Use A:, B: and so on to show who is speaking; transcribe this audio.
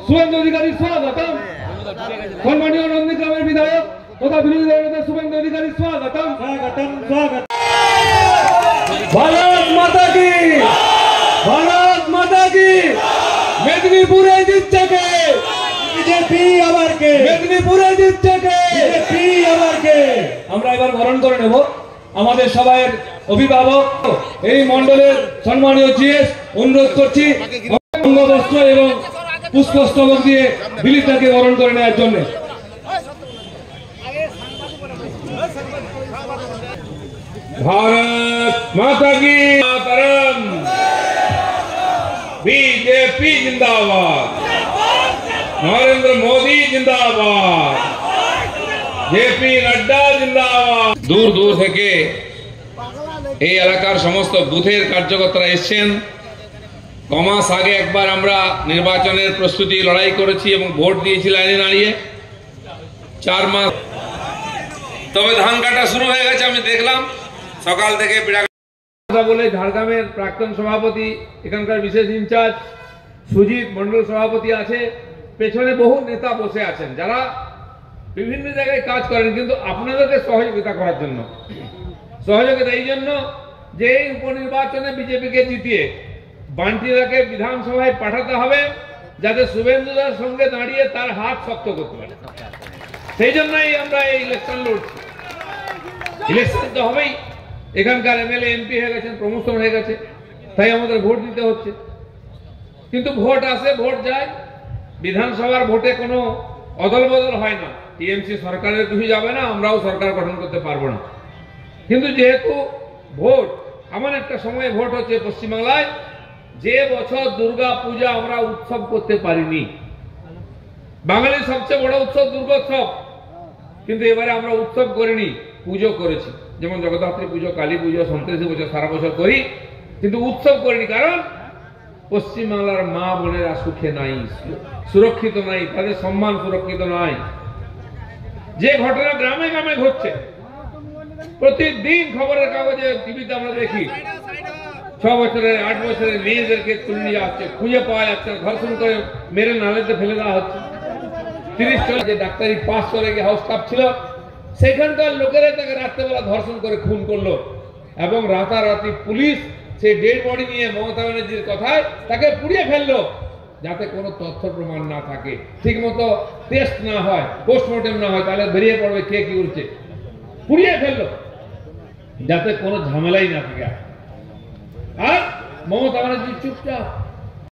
A: শুভেন্দু অধিকারী স্বাগতম। সম্মানীয় নন্দীগ্রামের বিধায়ক তথা বিরোধী দলনেতা শুভেন্দু অধিকারী স্বাগতম। ভারত মাতা কি, ভারত মাতা কি। মেদিনীপুরে জিতছে কে? বিজেপি। আবার কে? মেদিনীপুরে জিতছে কে? বিজেপি। আবার কে? আমরা এবার বরণ করে নেব আমাদের সবাইয়ের অভিভাবক এই মণ্ডলের সম্মানীয় জিএস। অনুরোধ করছি অঙ্গবস্ত্র এবং পুষ্পস্তবক দিয়ে দিলীপটাকে বরণ করে নেওয়ার জন্য। भारत माता की मातरम। बीजेपी जिंदाबाद, नरेंद्र मोदी जिंदाबाद, जेपी नड्डा जिंदाबाद। दूर दूर থেকে এই এলাকার সমস্ত বুথের কার্যকর্তারা এসেছেন। কমাস আগে একবার আমরা নির্বাচনের প্রস্তুতি লড়াই করেছি এবং ভোট দিয়েছি লাইনে দাঁড়িয়ে 4 মাস। তবে ধান কাটা শুরু হয়ে গেছে, আমি দেখলাম সকাল থেকে কথা বলে। ঝাড়গ্রামের প্রাক্তন সভাপতি, এখানকার বিশেষ ইনচার্জ সুজিত মন্ডল সভাপতি আছে, পেছনে বহু নেতা বসে আছেন যারা বিভিন্ন জায়গায় কাজ করেন, কিন্তু আপনাদেরকে সহযোগিতা করার জন্য। সহযোগিতা এই জন্য যে এই উপনির্বাচনে বিজেপিকে জিতিয়ে বান্টিদাকে বিধানসভায় পাঠাতে হবে, যাতে শুভেন্দুদার সঙ্গে দাঁড়িয়ে তার হাত শক্ত করতে পারে। সেই জন্যই আমরা এই ইলেকশন লড়ছি। ইলেকশন তো হবেই, এখানকার এমএলএ এমপি হয়ে গেছেন, প্রমোশন হয়ে গেছে, তাই আমাদের ভোট দিতে হচ্ছে। কিন্তু ভোট আসে ভোট যায়, বিধানসভার ভোটে কোনো অদল বদল হয় না। টিএমসি সরকারের কিছু যাবে না, আমরাও সরকার গঠন করতে পারবো না। কিন্তু যেহেতু ভোট এমন একটা সময়ে ভোট হচ্ছে পশ্চিমবাংলায়, যে বছর দুর্গা পূজা আমরা উৎসব করতে পারিনি। বাঙালির সবচেয়ে বড় উৎসব দুর্গোৎসব, কিন্তু এবারে আমরা উৎসব করিনি, পুজো করেছি। যেমন জগদ্ধাত্রী পুজো, কালী পুজো, সন্তোষী পুজো সারা বছর করি, কিন্তু উৎসব করিনি। কারণ পশ্চিমবাংলার মা বোনেরা সুখে নাই, সুরক্ষিত নাই, তাদের সম্মান সুরক্ষিত নয়। যে ঘটনা গ্রামে গ্রামে ঘটছে, প্রতিদিন খবরের কাগজে, টিভিতে আমরা দেখি 6 বছরের 8 বছরের মেয়েদেরকে তুলে নিয়ে আসছে, খুঁজে পাওয়া যাচ্ছে, ধর্ষণ করে মেরে নালেতে ফেলে দেওয়া হচ্ছে। 30 যে ডাক্তারি পাস করে গিয়ে হাউস কাপ ছিল, সেখানকার লোকেরা তাকে রাত্রেবেলা ধর্ষণ করে খুন করলো, এবং রাতারাতি পুলিশ সেই ডেড বডি নিয়ে মমতা ব্যানার্জির কথায় তাকে পুড়িয়ে ফেললো, যাতে কোনো তথ্য প্রমাণ না থাকে, ঠিক মতো টেস্ট না হয়, পোস্টমর্টেম না হয়, তাহলে বেরিয়ে পড়বে কে কি করছে। পুড়িয়ে ফেললো যাতে কোনো ঝামেলাই না থাকে। আর মমতা ব্যানার্জি চুপচাপ।